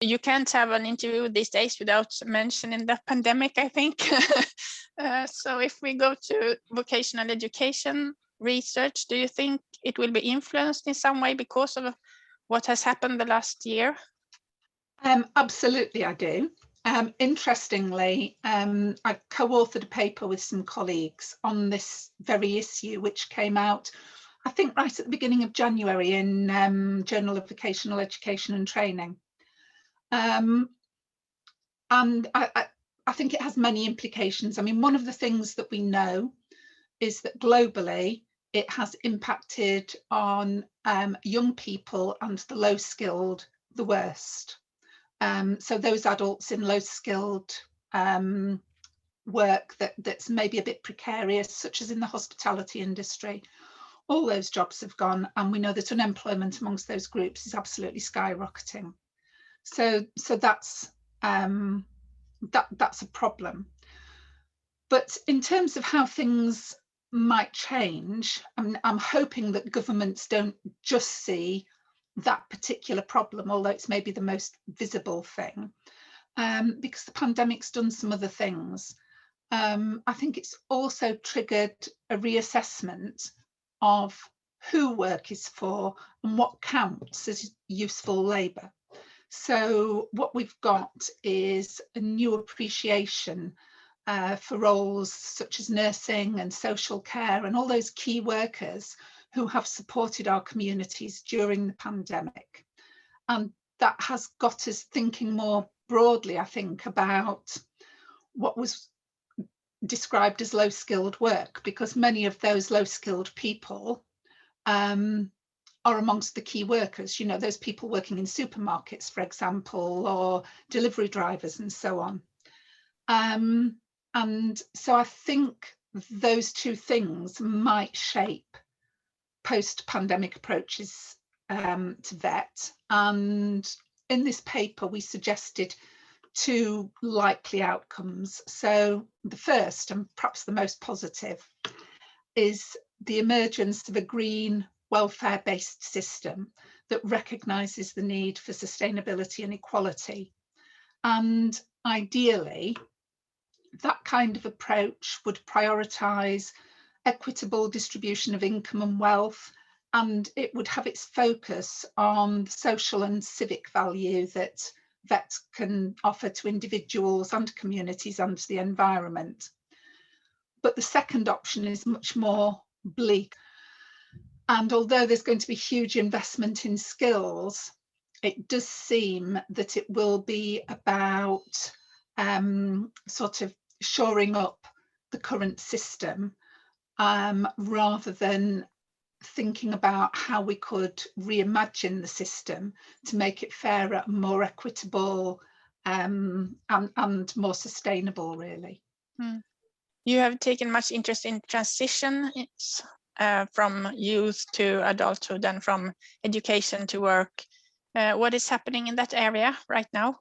You can't have an interview these days without mentioning the pandemic, I think. So if we go to vocational education research, do you think it will be influenced in some way because of what has happened the last year? Absolutely, I do. Interestingly, I co-authored a paper with some colleagues on this very issue, which came out, I think, right at the beginning of January in Journal of Vocational Education and Training. And I think it has many implications. I mean, one of the things that we know is that globally, it has impacted on young people and the low skilled the worst. So those adults in low skilled work that's maybe a bit precarious, such as in the hospitality industry, all those jobs have gone, and we know that unemployment amongst those groups is absolutely skyrocketing. So that's a problem. But in terms of how things might change, I'm hoping that governments don't just see that particular problem, although it's maybe the most visible thing, because the pandemic's done some other things. I think it's also triggered a reassessment of who work is for and what counts as useful labour. So what we've got is a new appreciation for roles such as nursing and social care and all those key workers who have supported our communities during the pandemic. And that has got us thinking more broadly, I think, about what was described as low-skilled work, because many of those low-skilled people are amongst the key workers, you know, those people working in supermarkets, for example, or delivery drivers and so on. And so I think those two things might shape post-pandemic approaches to VET. And in this paper, we suggested two likely outcomes. So the first, and perhaps the most positive, is the emergence of a green welfare-based system that recognises the need for sustainability and equality. And ideally, that kind of approach would prioritise equitable distribution of income and wealth, and it would have its focus on the social and civic value that VET can offer to individuals and communities and the environment. But the second option is much more bleak. And although there's going to be huge investment in skills, it does seem that it will be about sort of shoring up the current system rather than thinking about how we could reimagine the system to make it fairer, more equitable and more sustainable, really. You have taken much interest in transition from youth to adulthood and from education to work. What is happening in that area right now?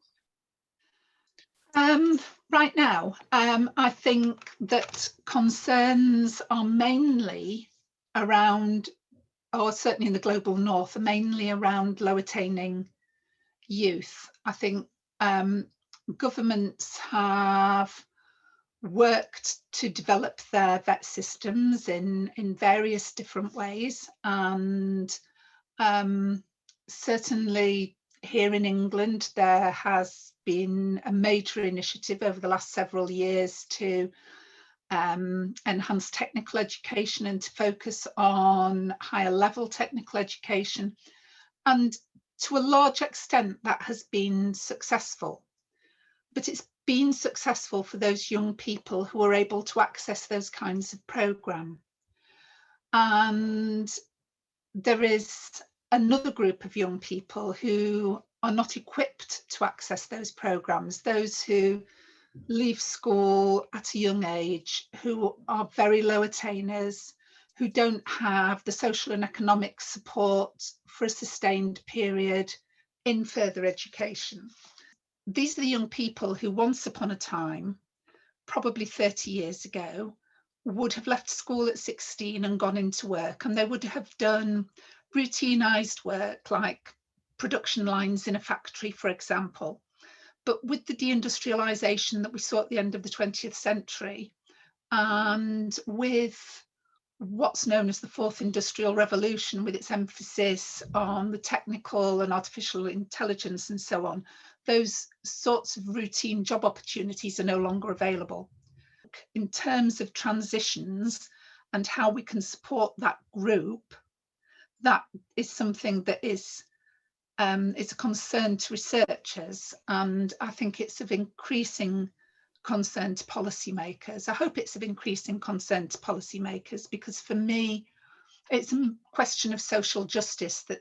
Right now, I think that concerns are mainly around, or certainly in the global north, are mainly around low attaining youth. I think governments have worked to develop their VET systems in various different ways, and certainly here in England there has been a major initiative over the last several years to enhance technical education and to focus on higher level technical education, and to a large extent that has been successful, but it's been successful for those young people who are able to access those kinds of programme. And there is another group of young people who are not equipped to access those programmes, those who leave school at a young age, who are very low attainers, who don't have the social and economic support for a sustained period in further education. These are the young people who once upon a time, probably 30 years ago, would have left school at 16 and gone into work, and they would have done routinized work like production lines in a factory, for example. But with the deindustrialization that we saw at the end of the 20th century, and with what's known as the fourth industrial revolution, with its emphasis on the technical and artificial intelligence and so on, those sorts of routine job opportunities are no longer available. In terms of transitions and how we can support that group, that is something that is it's a concern to researchers, and I think it's of increasing concern to policymakers. I hope it's of increasing concern to policymakers, because for me, it's a question of social justice that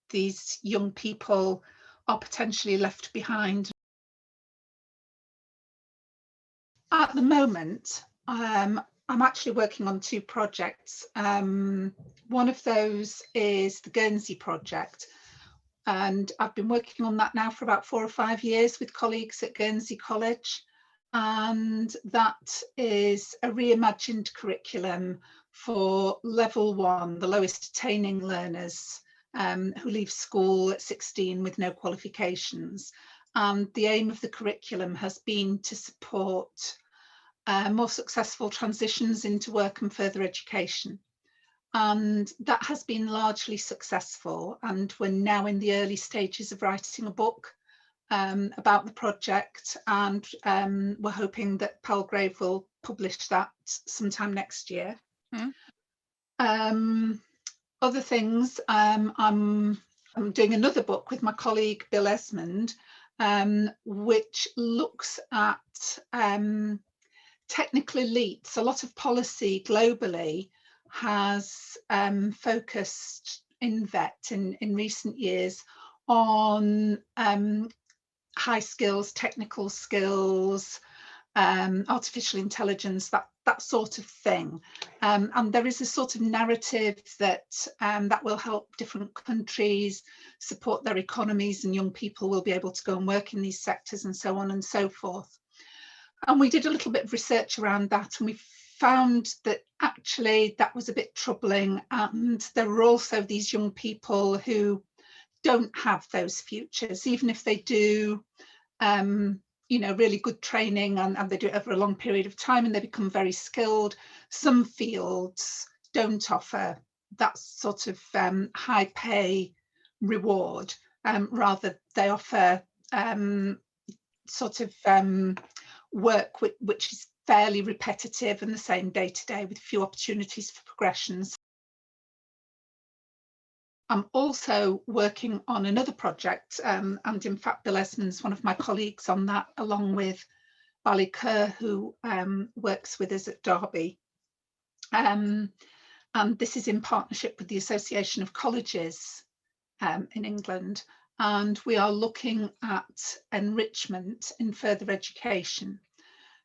these young people are potentially left behind. At the moment, I'm actually working on two projects. One of those is the Guernsey project, and I've been working on that now for about 4 or 5 years with colleagues at Guernsey College. And that is a reimagined curriculum for level 1, the lowest attaining learners who leave school at 16 with no qualifications. And the aim of the curriculum has been to support more successful transitions into work and further education. And that has been largely successful. And we're now in the early stages of writing a book about the project, and we're hoping that Palgrave will publish that sometime next year. Other things, I'm doing another book with my colleague Bill Esmond, which looks at technical elites. A lot of policy globally has focused in VET in recent years on high skills, technical skills, artificial intelligence, that sort of thing. And there is a sort of narrative that that will help different countries support their economies, and young people will be able to go and work in these sectors and so on and so forth. And we did a little bit of research around that, and we found that actually that was a bit troubling. And there were also these young people who don't have those futures, even if they do you know, really good training, and they do it over a long period of time and they become very skilled. Some fields don't offer that sort of high pay reward, rather they offer sort of work which is fairly repetitive and the same day to day, with few opportunities for progressions. I'm also working on another project, and in fact Bill Esmond's one of my colleagues on that, along with Bally Kerr, who works with us at Derby. And this is in partnership with the Association of Colleges in England, and we are looking at enrichment in further education.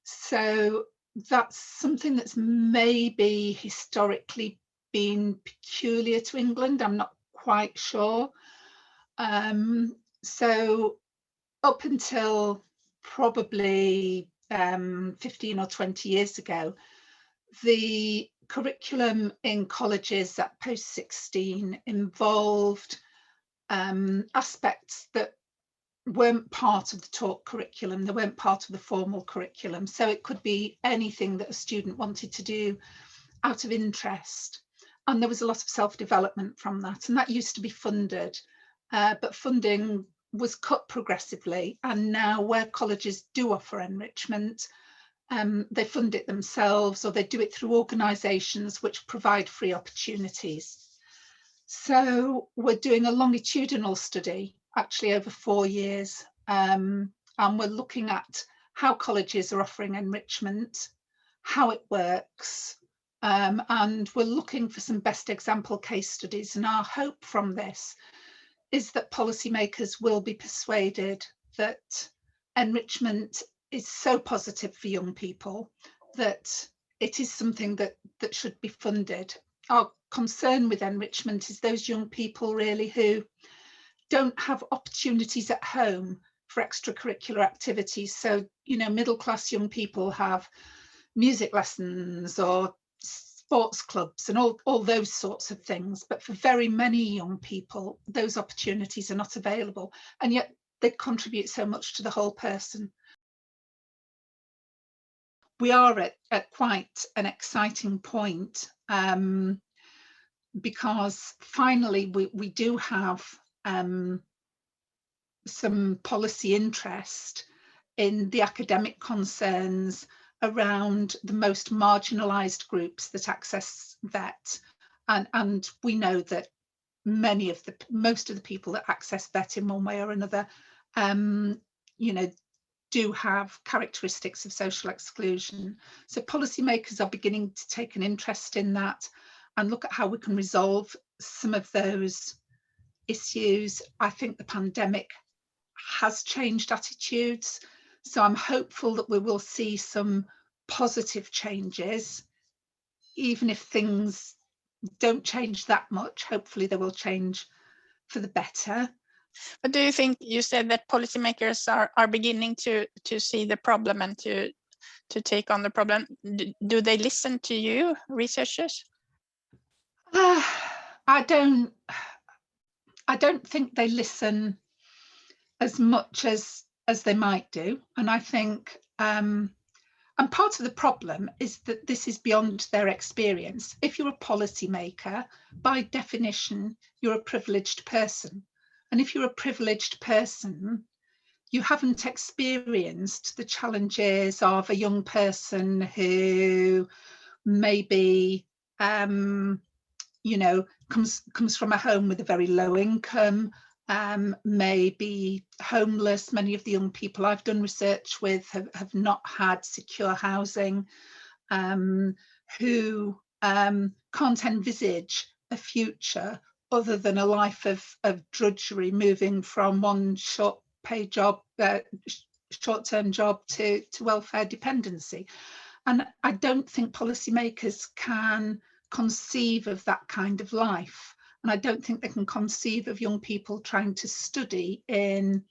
So that's something that's maybe historically been peculiar to England. I'm not quite sure. So up until probably 15 or 20 years ago, the curriculum in colleges at post-16 involved aspects that weren't part of the taught curriculum. They weren't part of the formal curriculum. So it could be anything that a student wanted to do out of interest. And there was a lot of self-development from that, and that used to be funded, but funding was cut progressively. And now where colleges do offer enrichment, they fund it themselves, or they do it through organisations which provide free opportunities. So we're doing a longitudinal study, actually over 4 years, and we're looking at how colleges are offering enrichment, how it works, and we're looking for some best example case studies. And our hope from this is that policymakers will be persuaded that enrichment is so positive for young people that it is something that should be funded. Our concern with enrichment is those young people really who don't have opportunities at home for extracurricular activities. So, you know, middle class young people have music lessons or sports clubs and all those sorts of things. But for very many young people, those opportunities are not available, and yet they contribute so much to the whole person. We are at quite an exciting point, because finally we do have some policy interest in the academic concerns around the most marginalised groups that access VET, and we know that most of the people that access VET in one way or another, you know, do have characteristics of social exclusion. So policymakers are beginning to take an interest in that and look at how we can resolve some of those issues. I think the pandemic has changed attitudes, so I'm hopeful that we will see some positive changes, even if things don't change that much. Hopefully they will change for the better. But do you think, you said that policymakers are beginning to see the problem and to take on the problem? Do they listen to you, researchers? I don't think they listen as much as they might do, and I think and part of the problem is that this is beyond their experience. If you're a policymaker, by definition, you're a privileged person. And if you're a privileged person, you haven't experienced the challenges of a young person who maybe, you know, comes from a home with a very low income, maybe homeless. Many of the young people I've done research with have not had secure housing, who can't envisage a future other than a life of drudgery, moving from one short-paid job, short-term job to welfare dependency. And I don't think policymakers can conceive of that kind of life. And I don't think they can conceive of young people trying to study in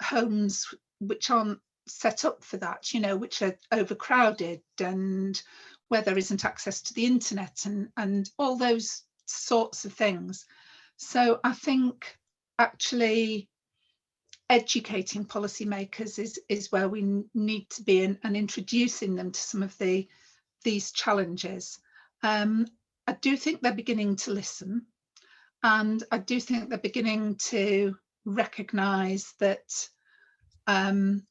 homes which aren't set up for that, you know, which are overcrowded, and where there isn't access to the internet and all those sorts of things. So I think actually educating policymakers is where we need to be, and introducing them to some of these challenges. I do think they're beginning to listen, and I do think they're beginning to recognise that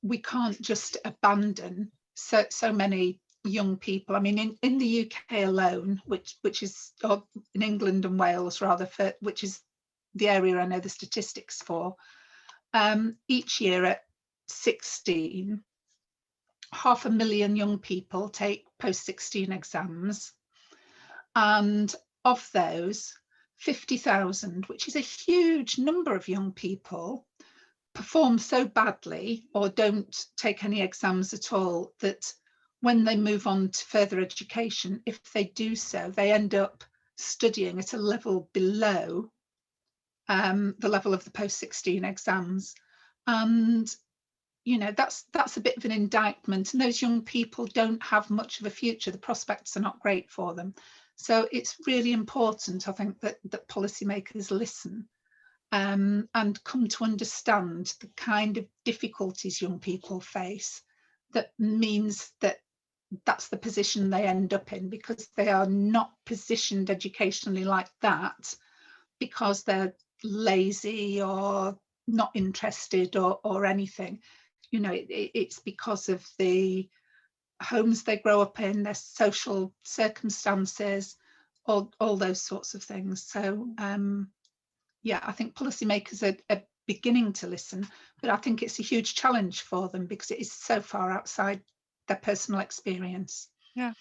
we can't just abandon so many young people. I mean, in the UK alone, which is, or in England and Wales rather, which is the area I know the statistics for, each year at 16, 500,000 young people take post-16 exams, and of those, 50,000, which is a huge number of young people, perform so badly or don't take any exams at all that when they move on to further education, if they do so, they end up studying at a level below the level of the post-16 exams. And you know, that's a bit of an indictment, and those young people don't have much of a future. The prospects are not great for them. So it's really important, I think, that policymakers listen and come to understand the kind of difficulties young people face. That means that that's the position they end up in, because they are not positioned educationally like that because they're lazy or not interested or anything. You know, it's because of the homes they grow up in, their social circumstances, all those sorts of things. So yeah, I think policymakers are beginning to listen, but I think it's a huge challenge for them because it is so far outside their personal experience. Yeah,